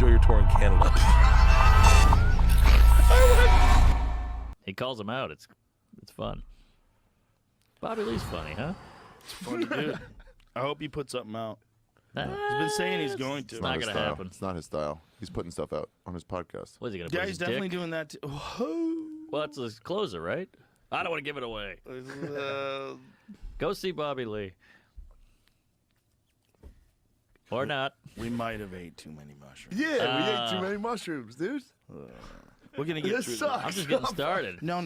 enjoy your tour in Canada. He calls him out. It's fun. Bobby Lee's funny, huh? It's funny, dude. I hope he puts something out. He's been saying he's going to. It's not going to happen. It's not his style. He's putting stuff out on his podcast. What is he going to put Yeah, his he's definitely dick? doing that too. Well, it's his closer, right? I don't want to give it away. Go see Bobby Lee. Or not. We might have ate too many mushrooms. Yeah, we ate too many mushrooms, dude. We're going to get This through sucks. this. I'm just getting started. No.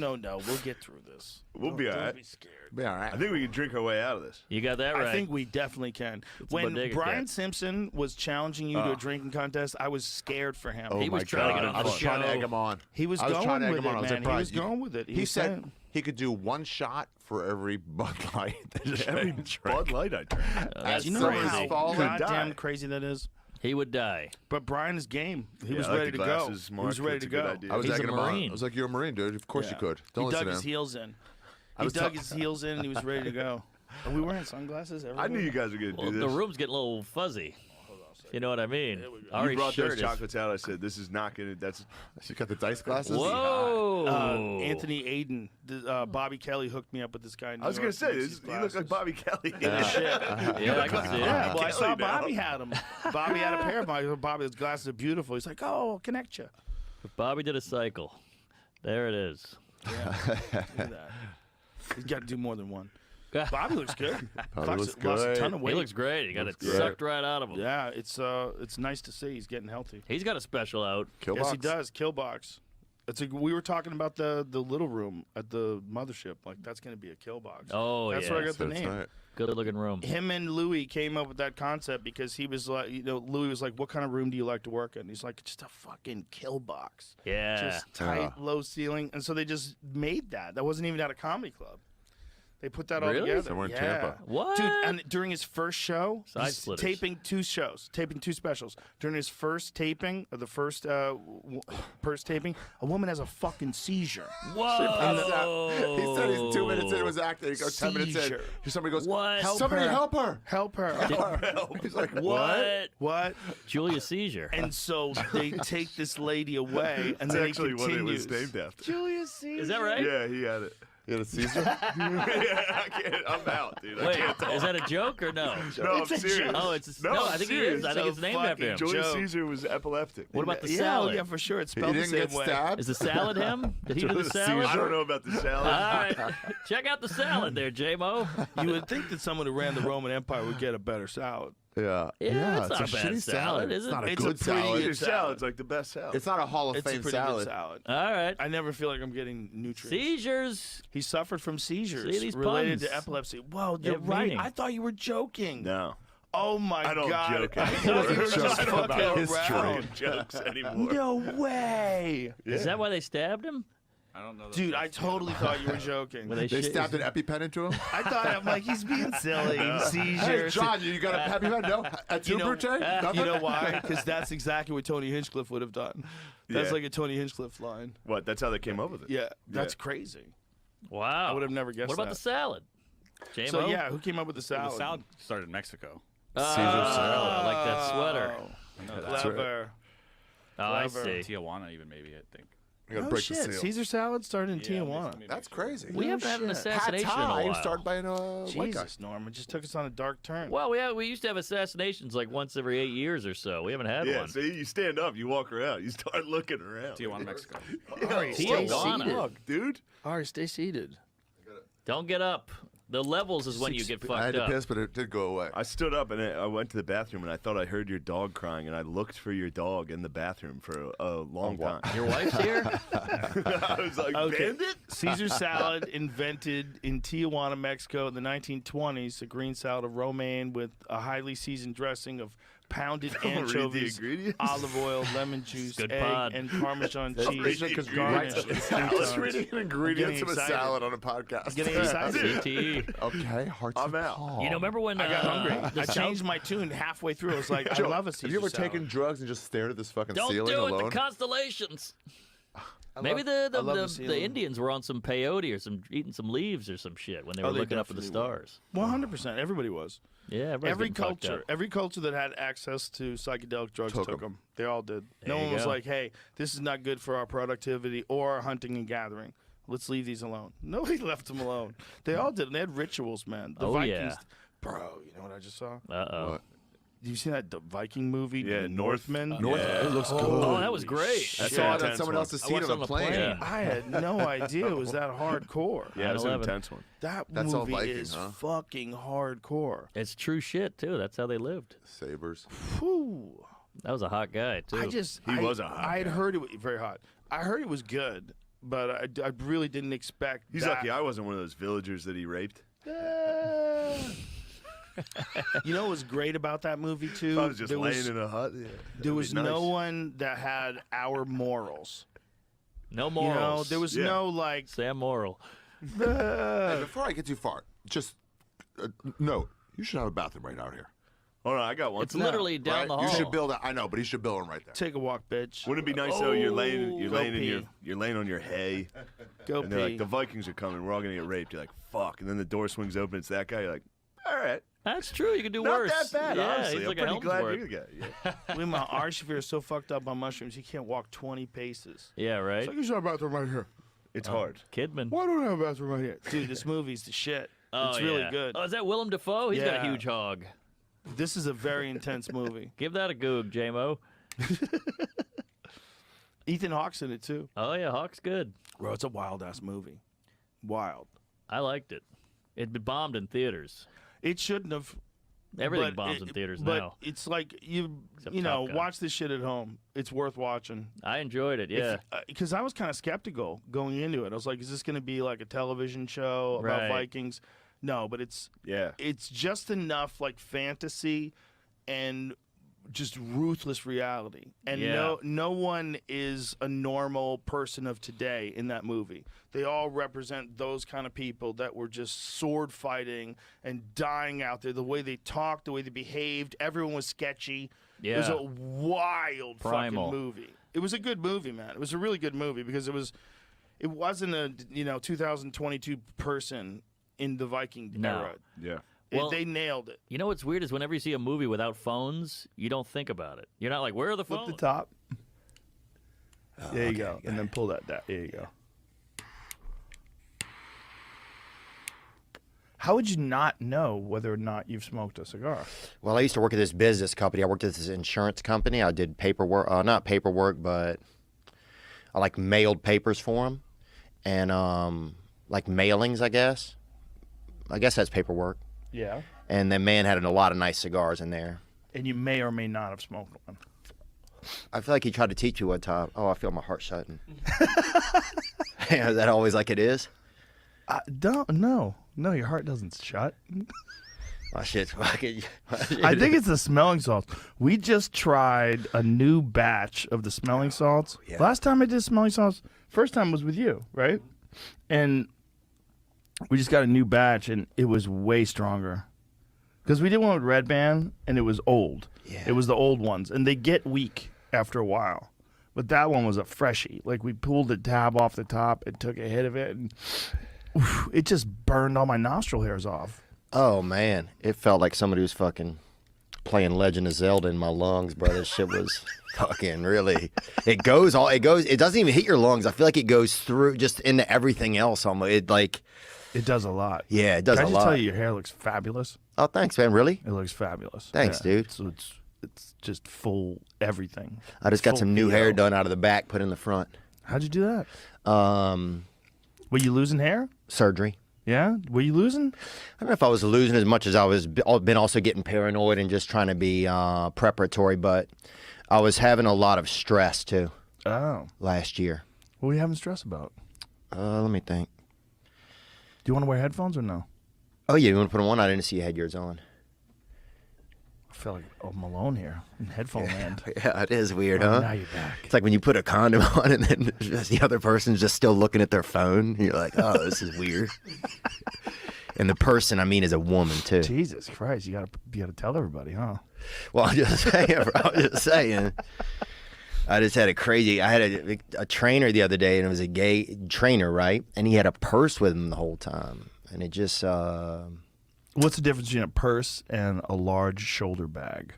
We'll get through this. We'll be all Don't right. be scared. Be all right. I think we can drink our way out of this. You got that right. I think we definitely can. a When bodega Brian cat. Simpson was challenging you to a drinking contest, I was scared for him. Oh He was my trying to God. get on I was the trying to show. egg him on. He was I was going trying to egg with him on. it, I was man. like, He was Brian, going with it. He said saying- he could do one shot for every Bud Light. Every Bud Light I drink. That's Do you know crazy. how Falling. goddamn Die. crazy that is? He would die. But Brian is game. He Yeah, was I like ready the to go. glasses, He Mark. was ready That's to a good go. idea. I was He's a egging him on. Marine. I was like, you're a Marine, dude. Of course you Yeah. could. Don't He listen dug to his him. heels in. I He was dug t- his heels in and he was ready to go. Are we wearing sunglasses? I knew you guys were going to Well, do the this. room's getting a little fuzzy. You know what I mean? You Ari's brought shirt those is- chocolates out. I said, this is not going to, that's, You got the dice glasses? Whoa! Anthony Aiden, Bobby Kelly hooked me up with this guy. In New I was going York to say, who makes this, these you look like glasses. Bobby Kelly. Yeah, I can see it. Yeah, well, I Kelly saw now. Bobby had them. Bobby had a pair of mine. Bobby's glasses are beautiful. He's like, oh, I'll connect you. Bobby did a cycle. There it is. Yeah, look at that. He's got to do more than one. Bobby looks good. Bobby looks Lost a good. ton of weight. He looks great. He got it Looks sucked right out of him. Yeah, it's nice to see he's getting healthy. He's got a special out. Kill Yes, he box. does. Killbox. We were talking about the little room at the mothership. Like that's going to be a Killbox. Oh, That's yeah. where I got the That's name. right. Good looking room. Him and Louis came up with that concept because he was like, Louis was like, "What kind of room do you like to work in?" He's like, "Just a fucking kill box, Yeah. just tight, Yeah. low ceiling." And so they just made that. That wasn't even at a comedy club. They put that all Really? together. Somewhere in yeah. Tampa. What? Dude, and during his first show, Side he's splitters. taping two specials. During his first taping, or the first taping, a woman has a fucking seizure. Whoa! He said he's 2 minutes into his acting. He goes 10 minutes in. Seizure. Somebody goes, What? Help somebody her. help her. Help her. He's like, What? What? Julius Seizure. And so they take this lady away, and That's then actually he what it continues. was named after. Julius Caesar. Is that right? Yeah, he had it. You had a Caesar? Yeah, I can't, I'm out, dude. I Wait, can't talk. is that a joke or no? No, It's I'm a serious. joke. Oh, it's No, no. I'm I think serious. it is. I think So it's named after him. fucking Julius joke. Caesar was epileptic. What about the Yeah, salad? yeah, for sure. It's He spelled the didn't same get way. stabbed? Is the salad him? Did he do the Julius salad? Caesar. I don't know about the salad. All right, check out the salad there, J-Mo. You would think that someone who ran the Roman Empire would get a better salad. Yeah. Yeah, it's not it's a bad shitty salad, is It's it? not a It's a good pretty salad. Your good salad. salad's like the best salad. It's not a Hall of It's a Fame pretty salad. good salad. All right. I never feel like I'm getting nutrients. Seizures. He suffered from seizures See, these related puns. to epilepsy. Whoa, They you're have right. meaning. I thought you were joking. No. Oh my I don't god. joke I anymore. thought you were just I don't fucking know history. around. jokes anymore. No way. Is that why they stabbed him? I don't know. Dude, I totally thought you were joking. Were They shit- stabbed an EpiPen into him? I thought, I'm like, he's being silly. Hey, Seizures. John, you got a EpiPen? No? At You you, know- Nothing? You know why? Because that's exactly what Tony Hinchcliffe would have done. That's Yeah. like a Tony Hinchcliffe line. What? That's how they came up with it. Yeah, that's crazy. Wow. I would have never guessed What about that. the salad? J-Mo? So yeah, who came up with the salad? The salad started in Mexico. Oh, Caesar salad. I like that sweater. I know that. right. Clever. Oh, I Clever. see. Tijuana, even maybe I think. I gotta Oh break shit! the seal. Caesar salad started in Yeah, Tijuana. maybe That's Mexico. crazy. We No haven't had an shit. assassination in a Thai while. started by a white guy. Jesus, Norm, it just took us on a dark turn. Well, we used to have assassinations like once every 8 years or so. We haven't had Yeah, one. see, you stand up, you walk around, you start looking around. Tijuana, Mexico. Ari, stay Tijuana. seated. Look, dude. Ari, stay seated. Don't get up. The levels is when you get I fucked had to up. piss, but it did go away. I stood up and I went to the bathroom and I thought I heard your dog crying and I looked for your dog in the bathroom for a long time. Your wife's here? I was like, Okay. Bandit? Caesar salad invented in Tijuana, Mexico in the 1920s. A green salad of romaine with a highly seasoned dressing of pounded Don't read the anchovies, ingredients. olive oil, lemon juice, good egg, pod. and Parmesan Don't read cheese. the Because ingredients garnished of with the salad. croutons. Just reading an ingredients getting of a excited. salad on a podcast. Getting excited. CTE. Okay, hearts I'm of out. Paul. You know, remember when I got hungry. the I changed my tune halfway through. I was like, I love a Caesar Have you ever salad. taken drugs and just stared at this fucking Don't ceiling do it. alone? The constellations. Maybe I love to see the them. Indians were on some peyote or eating some leaves or some shit when they were they looking up at the definitely were. stars. 100%. Everybody was. Yeah, Every culture that had access to psychedelic drugs Took took 'em. them. They all did. There No you one was go. like, "Hey, this is not good for our productivity or our hunting and gathering. Let's leave these alone." Nobody left them alone. They all did. And they had rituals, man. The Oh, Vikings, yeah. bro. You know what I just saw? Uh-oh. What? Did you see that Yeah, Viking movie, Northmen? Yeah. It looks good. Oh, that was great. I That's saw an it on intense someone one. else's I seat watched on the plane. plane. I had no idea it was that hardcore. Yeah, it's an 9/11. intense one. That That's all movie Viking, is huh? fucking hardcore. It's true shit, too. That's how they lived. Sabers. Whew. That was a hot guy, too. He was a hot I'd guy. heard it was very hot. I heard it was good, but I really didn't expect. He's that. lucky I wasn't one of those villagers that he raped. You know what was great about that movie too? If I was just there laying was, in a hut. Yeah, there that'd was be nice. no one that had our morals. No You morals. know, there was Yeah. no like. Sam Moral. Hey, before I get too far, just note, you should have a bathroom right out here. Hold on, I got one. It's literally down Right? the hall. You should build. I know, but he should build one right there. Take a walk, bitch. Wouldn't it be nice though? You're laying Go in pee. you're laying on your hay, Go and they're pee. like, the Vikings are coming. We're all gonna get raped. You're like, fuck. And then the door swings open. It's that guy. You're like, all right, That's true. You could do not worse. that bad. Yeah, honestly, he's I'm like a pretty glad Helmsworth. you're the guy. Yeah. Wait, my Archivir is so fucked up on mushrooms, he can't walk 20 paces. Yeah, right? You should have a bathroom right here. It's hard. Kidman. Why don't I have a bathroom right here? Dude, this movie's the shit. Oh, It's really yeah. good. Oh, is that Willem Dafoe? He's got a Yeah. huge hog. This is a very intense movie. Give that a goog, J-Mo. Ethan Hawke's in it too. Oh, yeah, Hawk's good. Bro, it's a wild ass movie. Wild. I liked it. It bombed in theaters. It shouldn't have. Everything but bombs in theaters but now. it's like Except you know, Top Gun. watch this shit at home. It's worth watching. I enjoyed it, yeah. Because I was kind of skeptical going into it. I was like, is this going to be like a television show about Right. Vikings? No, but it's Yeah. just enough like fantasy and just ruthless reality. And Yeah. no one is a normal person of today in that movie. They all represent those kind of people that were just sword fighting and dying out there. The way they talked, the way they behaved, everyone was sketchy. It was Yeah. a wild Primal. fucking movie. It was a good movie, man. It was a really good movie because it wasn't a 2022 person in the Viking No. era. Yeah. Well- They nailed it. You know what's weird is whenever you see a movie without phones, you don't think about it. You're not like, where are the Flip phones? the top. There you go. And then pull that down. There you go. How would you not know whether or not you've smoked a cigar? Well, I used to work at this business company. I worked at this insurance company. I did paperwork, not paperwork, but I like mailed papers for them, and like mailings, I guess. I guess that's paperwork. Yeah. And the man had a lot of nice cigars in there. And you may or may not have smoked one. I feel like he tried to teach you one time. Oh, I feel my heart shutting. Yeah, is that always like it is? No, your heart doesn't shut. My shit's fucking. I think it's the smelling salts. We just tried a new batch of the smelling salts. yeah. Last time I did smelling salts, first time was with you, right? And we just got a new batch, and it was way stronger. Because we did one with Red Band, and it was old. Yeah. It was the old ones, and they get weak after a while. But that one was a freshie. Like, we pulled the tab off the top and took a hit of it, and oof, it just burned all my nostril hairs off. Oh man, it felt like somebody was fucking playing Legend of Zelda in my lungs, bro. This shit was fucking really. It goes. It doesn't even hit your lungs. I feel like it goes through just into everything else. Almost. It like. It does a lot. Yeah, it does Can I a just lot. tell you, your hair looks fabulous. Oh, thanks, man. Really? It looks fabulous. Thanks, dude. So it's just full everything. I just got Full some new VO. hair done out of the back, put in the front. How'd you do that? Um, Were you losing hair? surgery. Yeah. Were you losing? I don't know if I was losing as much as I was been also getting paranoid and just trying to be preparatory, but I was having a lot of stress too Oh. last year. What were you having stress about? Let me think. Do you want to wear headphones or no? Oh yeah, you want to put them on? I didn't see you had yours on. I feel like I'm alone here in headphone land. Yeah, it is weird, Oh, huh? now you're back. It's like when you put a condom on and then just the other person's just still looking at their phone. You're like, oh, this is weird. And the person, I mean, is a woman too. Jesus Christ, you gotta tell everybody, huh? Well, I'm just saying, bro. I'm just saying. I just had I had a trainer the other day, and it was a gay trainer, right? And he had a purse with him the whole time, and it just. What's the difference between a purse and a large shoulder bag?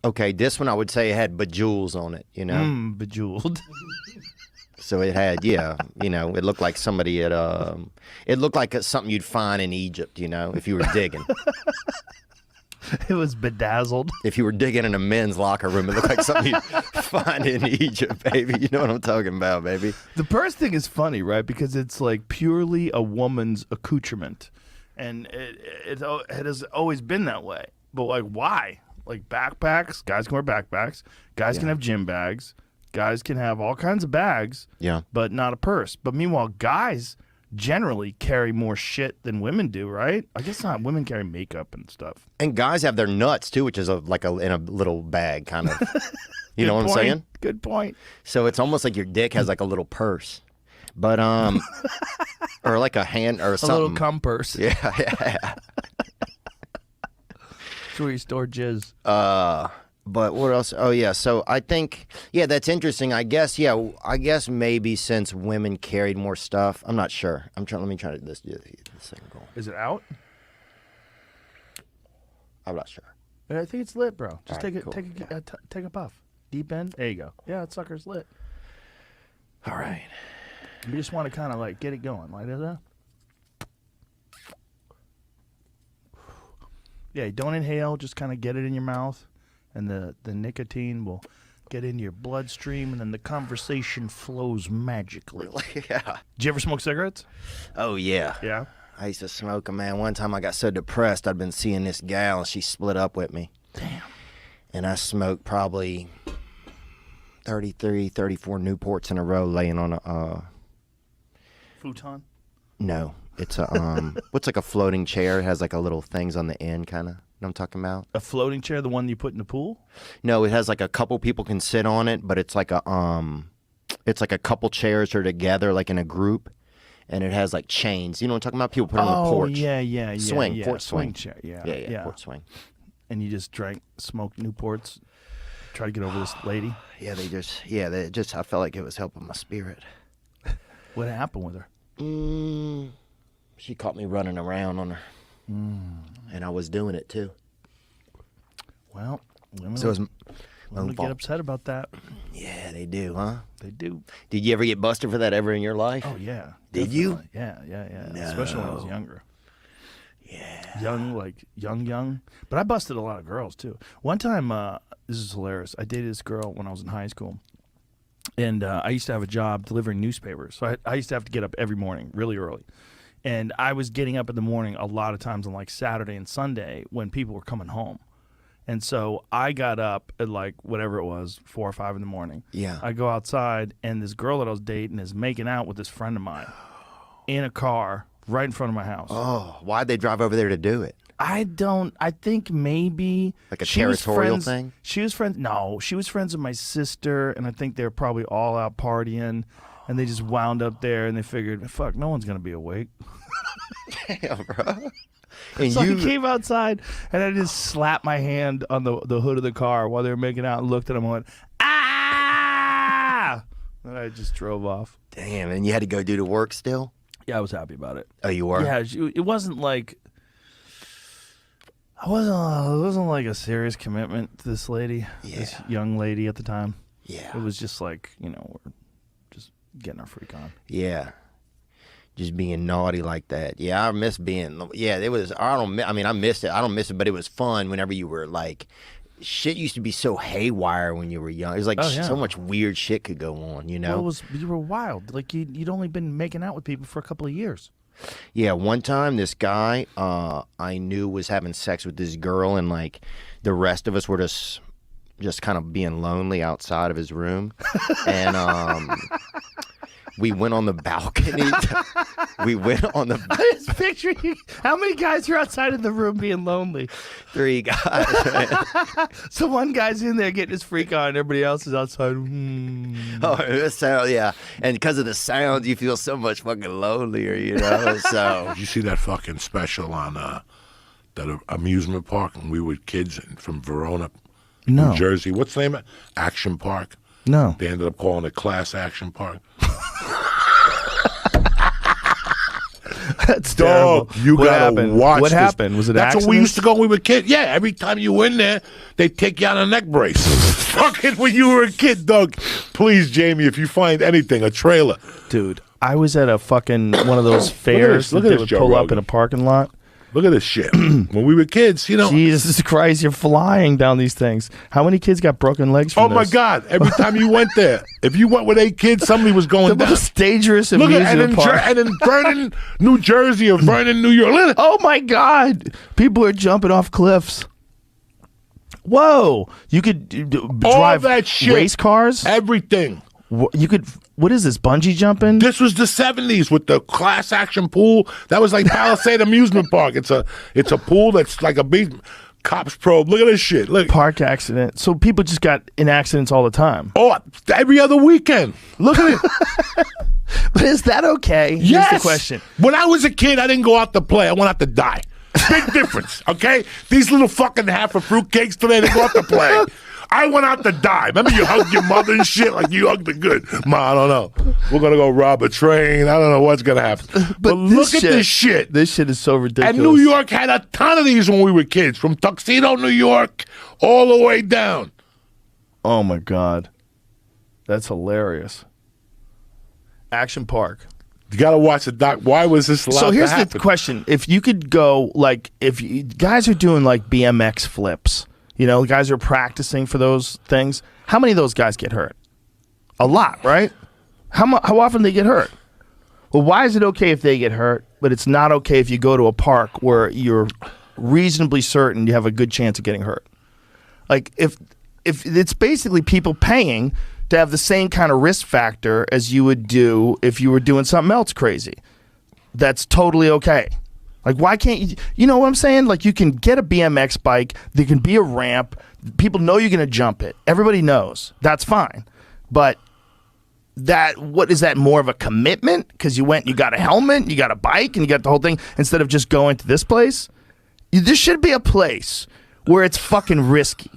Okay, this one I would say had bejewels on it, you know? Bejeweled. So it had, yeah, you know, it looked like somebody had, it looked like something you'd find in Egypt, you know, if you were digging. It was bedazzled. If you were digging in a men's locker room, it looked like something you'd find in Egypt, baby. You know what I'm talking about, baby. The purse thing is funny, right? Because it's like purely a woman's accoutrement. And it has always been that way. But like, why? Like backpacks, guys can wear backpacks. Guys can have gym bags. Guys can have all kinds of bags. Yeah. But not a purse. But meanwhile, guys generally carry more shit than women do, right? I guess not. Women carry makeup and stuff. And guys have their nuts too, which is in a little bag, kind of. You know what I'm saying? Good point. So it's almost like your dick has like a little purse, but or like a hand or something. A little cum purse. Yeah. It's where you store jizz. But what else? Oh yeah. So I think that's interesting. I guess maybe since women carried more stuff, I'm not sure. Let me try this second goal. Is it out? I'm not sure. I think it's lit, bro. Just All right, take cool. take a puff. Deep end. There you go. Yeah, that sucker's lit. All right. You just want to kind of like get it going, like that. Yeah, don't inhale. Just kind of get it in your mouth, and the nicotine will get into your bloodstream, and then the conversation flows magically. Yeah. Did you ever smoke cigarettes? Oh yeah. Yeah. I used to smoke them, man. One time I got so depressed, I'd been seeing this gal, and she split up with me. Damn. And I smoked probably 33, 34 Newports in a row laying on a... Futon? No. It's a, what's like a floating chair? It has like a little things on the end, kind of. You know what I'm talking about? A floating chair, the one you put in the pool? No, it has like a couple people can sit on it, but it's like a couple chairs are together like in a group. And it has like chains. You know what I'm talking about? People put it on the porch. Yeah. Swing, yeah. porch swing. chair. Yeah, porch swing. And you just smoked Newports, try to get over this lady. They just, I felt like it was helping my spirit. What happened with her? She caught me running around on her. And I was doing it too. Well, women, So it was women get upset about that. Yeah, they do, huh? They do. Did you ever get busted for that ever in your life? Oh, yeah. Did you? Definitely. Yeah. No. Especially when I was younger. Yeah. Young, like young. But I busted a lot of girls, too. One time, this is hilarious. I dated this girl when I was in high school. And I used to have a job delivering newspapers. So I used to have to get up every morning really early. And I was getting up in the morning a lot of times on like Saturday and Sunday when people were coming home. And so I got up at like whatever it was, 4 or 5 in the morning. Yeah. I go outside, and this girl that I was dating is making out with this friend of mine in a car right in front of my house. Oh, why'd they drive over there to do it? I think maybe Like a she was territorial friends- thing? She was friends. No, she was friends with my sister, and I think they were probably all out partying, and they just wound up there, and they figured, fuck, no one's gonna be awake. Damn, bro. And So you I came outside, and I just slapped my hand on the hood of the car while they were making out, and looked at them and went, ah! And I just drove off. Damn, and you had to go do the work still? Yeah, I was happy about it. Oh, you were? Yeah, it wasn't like it wasn't like a serious commitment to this lady, this young lady at the time. Yeah. It was just like, we're just getting our freak on. Yeah. Just being naughty like that. Yeah, I miss being. Yeah, it was. I missed it. I don't miss it, but it was fun whenever you were like. Shit used to be so haywire when you were young. It was like so much weird shit could go on, you know? Well, you were wild. Like you'd only been making out with people for a couple of years. Yeah, one time this guy I knew was having sex with this girl, and like the rest of us were just kind of being lonely outside of his room, and we went on the balcony. We went on the. I just picture you. How many guys are outside of the room being lonely? 3 guys. So one guy's in there getting his freak on, and everybody else is outside. Oh, the sound, yeah. And because of the sound, you feel so much fucking lonelier, you know? So. Did you see that fucking special on that amusement park when we were kids from Verona? No. New Jersey. What's the name of it? Action Park. No. They ended up calling it Class Action Park. That's terrible. You What gotta happened? watch What this. happened? Was it That's what we accidents? used to go when we were kids. Yeah, every time you were in there, they take you out a neck brace. Fucking when you were a kid, Doug. Please, Jamie, if you find anything, a trailer. Dude, I was at a fucking one of those fairs look that at they this, would Joe pull up Rogan. in a parking lot. Look at this shit. When we were kids, you know. Jesus Christ, you're flying down these things. How many kids got broken legs from Oh my this? God! Every time you went there, if you went with 8 kids, somebody was going The down. most dangerous Look at amusement park. and in Vernon, New Jersey, or Vernon, New York. Look at Oh my God! People are jumping off cliffs. Whoa! You could all drive that shit. race cars. Everything. You could. What is this? Bungee jumping? This was the 70s with the Class Action pool. That was like Palisade Amusement Park. It's a pool that's like a big cops probe. Look at this shit. Look. Park accident. So people just got in accidents all the time. Oh, every other weekend. Look at it. But is that okay? Yes. Here's the question. When I was a kid, I didn't go out to play. I went out to die. Big difference, okay? These little fucking half of fruitcakes today, they go out to play. I went out to die. Remember you hugged your mother and shit like you hugged the good. Ma, I don't know. We're going to go rob a train. I don't know what's going to happen. But look at this shit. This shit is so ridiculous. And New York had a ton of these when we were kids, from Tuxedo, New York, all the way down. Oh my God. That's hilarious. Action Park. You got to watch the doc. Why was this allowed So here's to the happen? question. If you could go, like, if you, guys are doing, like, BMX flips, you know, guys are practicing for those things, how many of those guys get hurt? A lot, right? How often they get hurt? Well, why is it okay if they get hurt, but it's not okay if you go to a park where you're reasonably certain you have a good chance of getting hurt? Like, if it's basically people paying to have the same kind of risk factor as you would do if you were doing something else crazy. That's totally okay. Like, why can't you? You know what I'm saying? Like, you can get a BMX bike. There can be a ramp. People know you're going to jump it. Everybody knows. That's fine. But what is that more of a commitment? Because you went and you got a helmet, you got a bike, and you got the whole thing instead of just going to this place? There should be a place where it's fucking risky,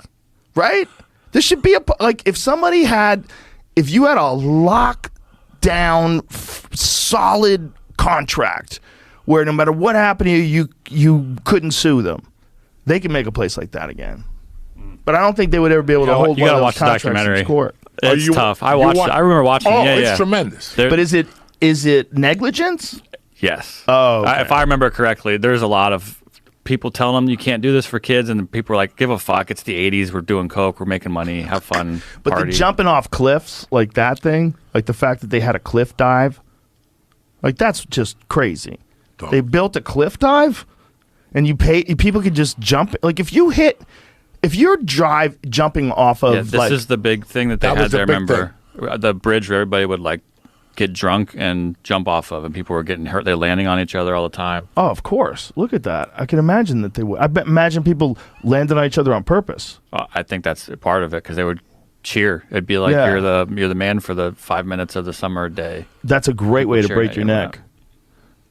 right? There should be like if you had a lockdown, solid contract where no matter what happened to you couldn't sue them, they can make a place like that again. But I don't think they would ever be able to hold You one gotta of those watch the contracts documentary. in court. It's tough. I remember watching. Oh, it. Yeah, it's tremendous. But is it negligence? Yes. Oh, okay. If I remember correctly, there's a lot of people telling them you can't do this for kids, and people are like, give a fuck. It's the 80s. We're doing coke. We're making money. Have fun. But party. the jumping off cliffs, like that thing, like the fact that they had a cliff dive, like that's just crazy. They built a cliff dive, and people could just jump. Like if you're jumping off of, this is the big thing that they That had was the there. big Remember the bridge where everybody would like get drunk and jump off of, and people were getting hurt. They're landing on each other all the time. Oh, of course. Look at that. I can imagine that they would. Imagine people landing on each other on purpose. I think that's a part of it because they would cheer. It'd be like Yeah. you're the man for the 5 minutes of the summer day. That's a great way to cheering break at your you, neck.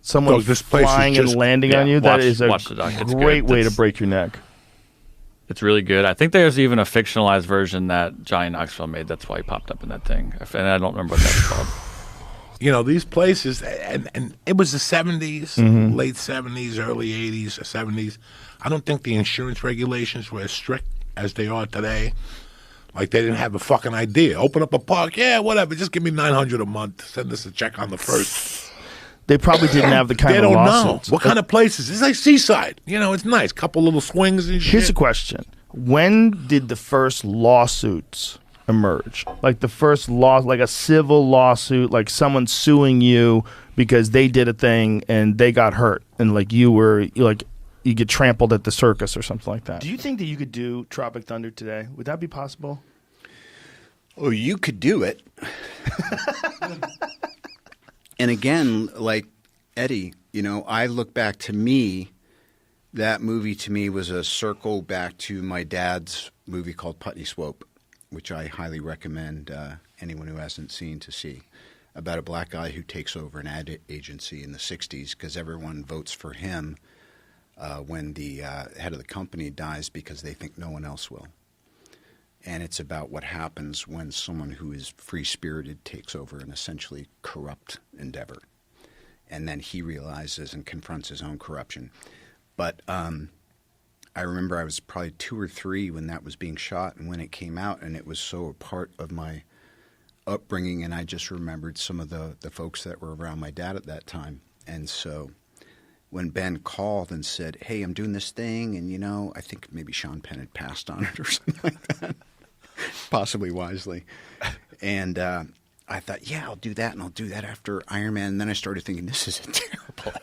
Someone Look, this place is flying and just- landing on you, that is a watch the doc. It's great good. way to It's- break your neck. It's really good. I think there's even a fictionalized version that Johnny Knoxville made. That's why he popped up in that thing. And I don't remember what that's called. You know, these places, and it was the 70s, late 70s, early 80s, 70s. I don't think the insurance regulations were as strict as they are today. Like, they didn't have a fucking idea. Open up a park, yeah, whatever, just give me $900 a month. Send us a check on the first. They probably didn't have the kind They of don't know. lawsuits. What kind of places? It's like Seaside. You know, it's nice. Couple little swings and shit. Here's a question. When did the first lawsuits emerge? Like the first like a civil lawsuit, like someone suing you because they did a thing and they got hurt, and like you get trampled at the circus or something like that. Do you think that you could do Tropic Thunder today? Would that be possible? Oh, you could do it. And again, like Eddie, I look back to me, that movie to me was a circle back to my dad's movie called Putney Swope, which I highly recommend anyone who hasn't seen to see, about a black guy who takes over an ad agency in the 60s because everyone votes for him when the head of the company dies because they think no one else will. And it's about what happens when someone who is free-spirited takes over an essentially corrupt endeavor. And then he realizes and confronts his own corruption. But I remember I was probably 2 or 3 when that was being shot and when it came out, and it was so a part of my upbringing, and I just remembered some of the folks that were around my dad at that time. And so when Ben called and said, hey, I'm doing this thing, and, you know, I think maybe Sean Penn had passed on it or something like that, possibly wisely. And I thought, yeah, I'll do that, and I'll do that after Iron Man. And then I started thinking, this is a terrible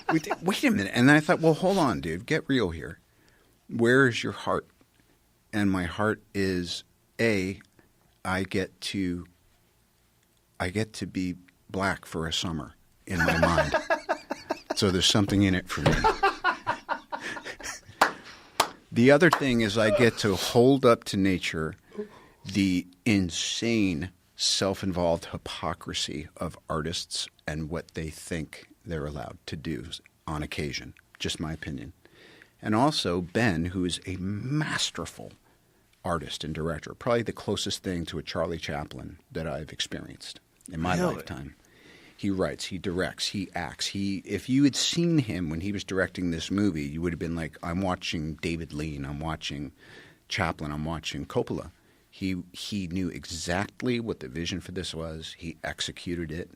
idea. Wait a minute. And then I thought, well, hold on, dude. Get real here. Where is your heart? And my heart is, I get to be black for a summer in my mind. So there's something in it for me. The other thing is I get to hold up to nature the insane self-involved hypocrisy of artists and what they think they're allowed to do on occasion. Just my opinion. And also Ben, who is a masterful artist and director, probably the closest thing to a Charlie Chaplin that I've experienced in my lifetime. He writes, he directs, he acts. If you had seen him when he was directing this movie, you would have been like, I'm watching David Lean, I'm watching Chaplin, I'm watching Coppola. He knew exactly what the vision for this was. He executed it.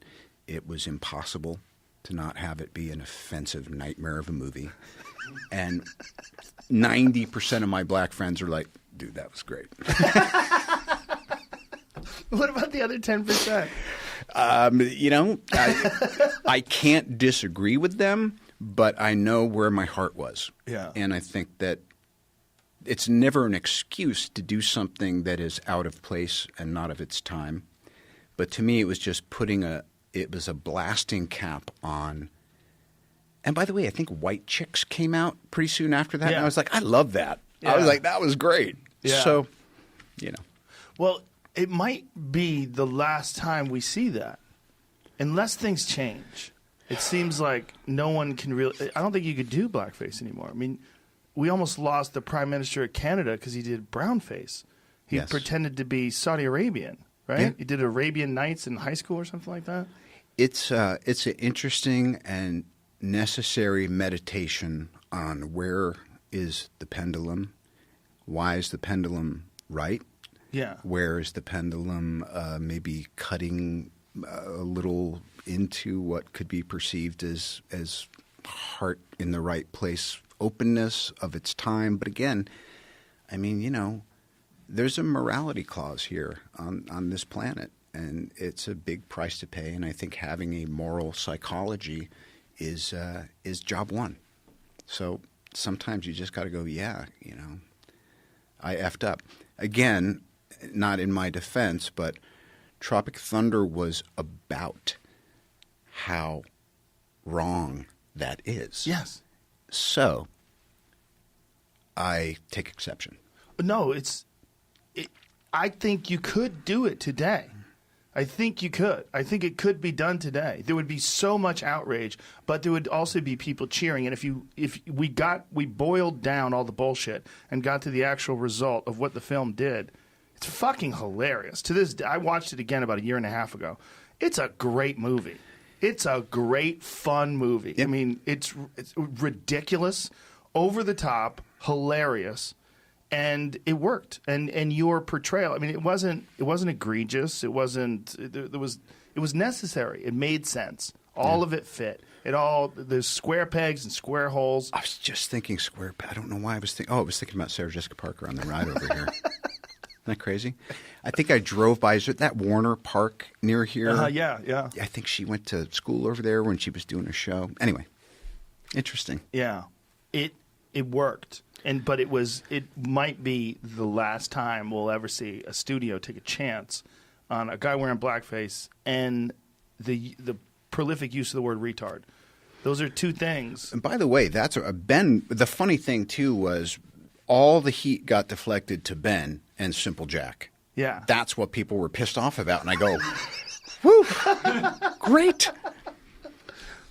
It was impossible to not have it be an offensive nightmare of a movie. And 90% of my black friends are like, dude, that was great. What about the other 10%? You know, I can't disagree with them, but I know where my heart was. Yeah. And I think that it's never an excuse to do something that is out of place and not of its time. But to me, it was just it was a blasting cap on. And by the way, I think White Chicks came out pretty soon after that. Yeah. And I was like, I love that. Yeah. I was like, that was great. Yeah. So, you know. Well, it might be the last time we see that, unless things change. It seems like no one can really. I don't think you could do blackface anymore. I mean, we almost lost the Prime Minister of Canada because he did brownface. He Yes. pretended to be Saudi Arabian, right? Yeah. He did Arabian Nights in high school or something like that. It's an interesting and necessary meditation on where is the pendulum, why is the pendulum right, Yeah. where is the pendulum maybe cutting a little into what could be perceived as heart in the right place, openness of its time. But again, I mean, you know, there's a morality clause here on this planet, and it's a big price to pay. And I think having a moral psychology is job one. So sometimes you just got to go, yeah, you know, I effed up. Again, not in my defense, but Tropic Thunder was about how wrong that is. Yes. So I take exception. No, I think you could do it today. I think you could. I think it could be done today. There would be so much outrage, but there would also be people cheering. And if we boiled down all the bullshit and got to the actual result of what the film did, it's fucking hilarious. To this day, I watched it again about a year and a half ago. It's a great movie. It's a great, fun movie. Yep. I mean, it's ridiculous, over the top, hilarious. And it worked, and your portrayal. I mean, it wasn't egregious. It wasn't. It was necessary. It made sense. All of it fit. There's square pegs and square holes. I was just thinking square. I don't know why I was thinking. Oh, I was thinking about Sarah Jessica Parker on the ride over here. Isn't that crazy? I think I drove by. Is it that Warner Park near here? Yeah. I think she went to school over there when she was doing a show. Anyway, interesting. Yeah, it worked. But it might be the last time we'll ever see a studio take a chance on a guy wearing blackface and the prolific use of the word retard. Those are two things. And by the way, that's Ben. The funny thing too was all the heat got deflected to Ben and Simple Jack. Yeah. That's what people were pissed off about, and I go, "Woo, great."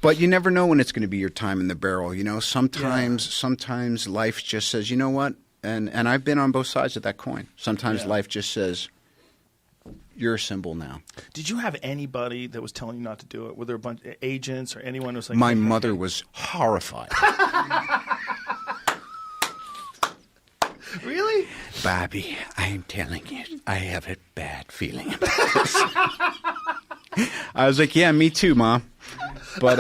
But you never know when it's going to be your time in the barrel. You know, sometimes life just says, you know what? And I've been on both sides of that coin. Sometimes life just says, you're a symbol now. Did you have anybody that was telling you not to do it? Were there a bunch of agents or anyone who was like... My mother was horrified. Really? Bobby, I am telling you, I have a bad feeling about this. I was like, yeah, me too, Mom. But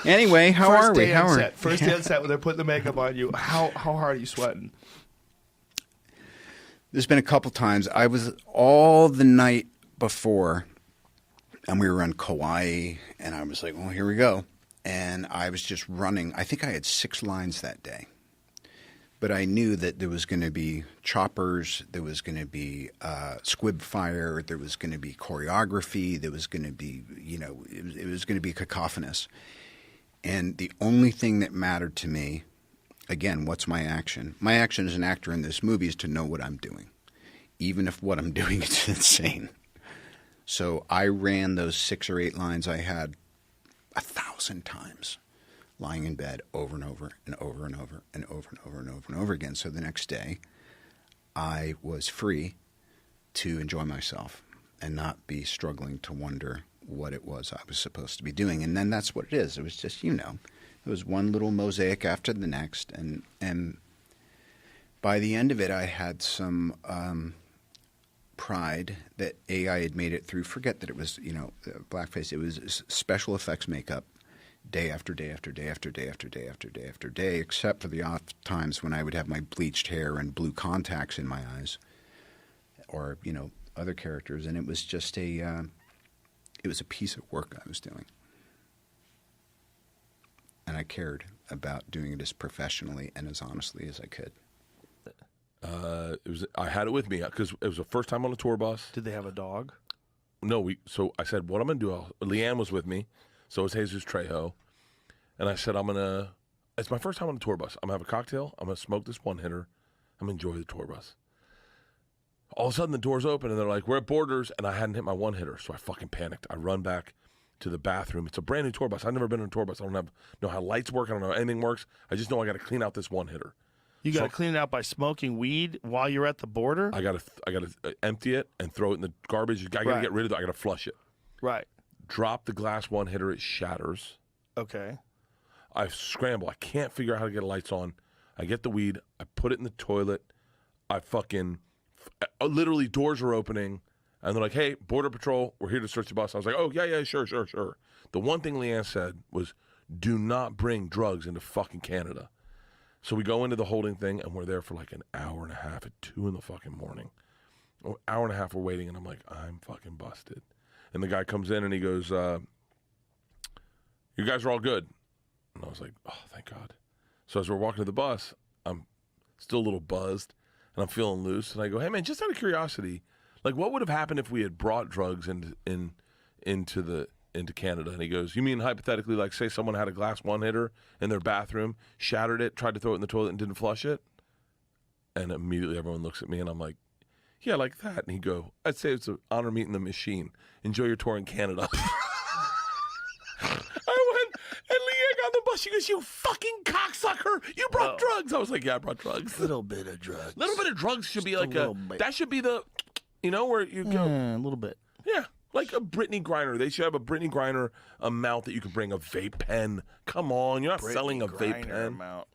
anyway, how are we? First day on set when they're putting the makeup on you. How hard are you sweating? There's been a couple times. I was all the night before, and we were on Kauai, and I was like, well, here we go. And I was just running. I think I had 6 lines that day. But I knew that there was going to be choppers, there was going to be squib fire, there was going to be choreography, there was going to be, it was going to be cacophonous. And the only thing that mattered to me, again, what's my action? My action as an actor in this movie is to know what I'm doing, even if what I'm doing is insane. So I ran those 6 or 8 lines I had 1,000 times. Lying in bed over and over and over and over and over and over and over and over again. So the next day, I was free to enjoy myself and not be struggling to wonder what it was I was supposed to be doing. And then that's what it is. It was just, it was one little mosaic after the next. And by the end of it, I had some pride that I had made it through. Forget that it was, blackface. It was special effects makeup. Day after day after day after day after day after day after day, except for the off times when I would have my bleached hair and blue contacts in my eyes, or other characters, and it was just it was a piece of work I was doing, and I cared about doing it as professionally and as honestly as I could. I had it with me because it was the first time on a tour bus. Did they have a dog? No, so I said, what I'm going to do, Leanne was with me. So was Jesus Trejo. And I said, it's my first time on a tour bus. I'm going to have a cocktail. I'm going to smoke this one hitter. I'm going to enjoy the tour bus. All of a sudden, the doors open, and they're like, we're at Borders, and I hadn't hit my one hitter. So I fucking panicked. I run back to the bathroom. It's a brand new tour bus. I've never been on a tour bus. I don't know how lights work. I don't know how anything works. I just know I got to clean out this one hitter. You got to clean it out by smoking weed while you're at the border? I got to empty it and throw it in the garbage. I got to get rid of it. I got to flush it. Right. Drop the glass one hitter, it shatters. Okay. I scramble. I can't figure out how to get the lights on. I get the weed. I put it in the toilet. I fucking literally doors are opening, and they're like, "Hey, Border Patrol, we're here to search the bus." I was like, "Oh yeah, sure." The one thing Leanne said was, "Do not bring drugs into fucking Canada." So we go into the holding thing, and we're there for like an hour and a half at 2 in the fucking morning. An hour and a half we're waiting, and I'm like, I'm fucking busted. And the guy comes in and he goes, you guys are all good. And I was like, oh, thank God. So as we're walking to the bus, I'm still a little buzzed and I'm feeling loose. And I go, hey, man, just out of curiosity, like what would have happened if we had brought drugs into Canada? And he goes, you mean hypothetically, like say someone had a glass one hitter in their bathroom, shattered it, tried to throw it in the toilet and didn't flush it? And immediately everyone looks at me and I'm like, yeah, like that. And he'd go, I'd say it's an honor meeting the machine. Enjoy your tour in Canada. I went, and Leanne got on the bus. She goes, you fucking cocksucker. You brought drugs. I was like, yeah, I brought drugs. Little bit of drugs. Little bit of drugs should be Just like bit. that should be the, where you go. A little bit. Yeah, like a Brittany Griner. They should have a Brittany Griner amount that you can bring, a vape pen. Come on, you're not selling a vape pen. Amount.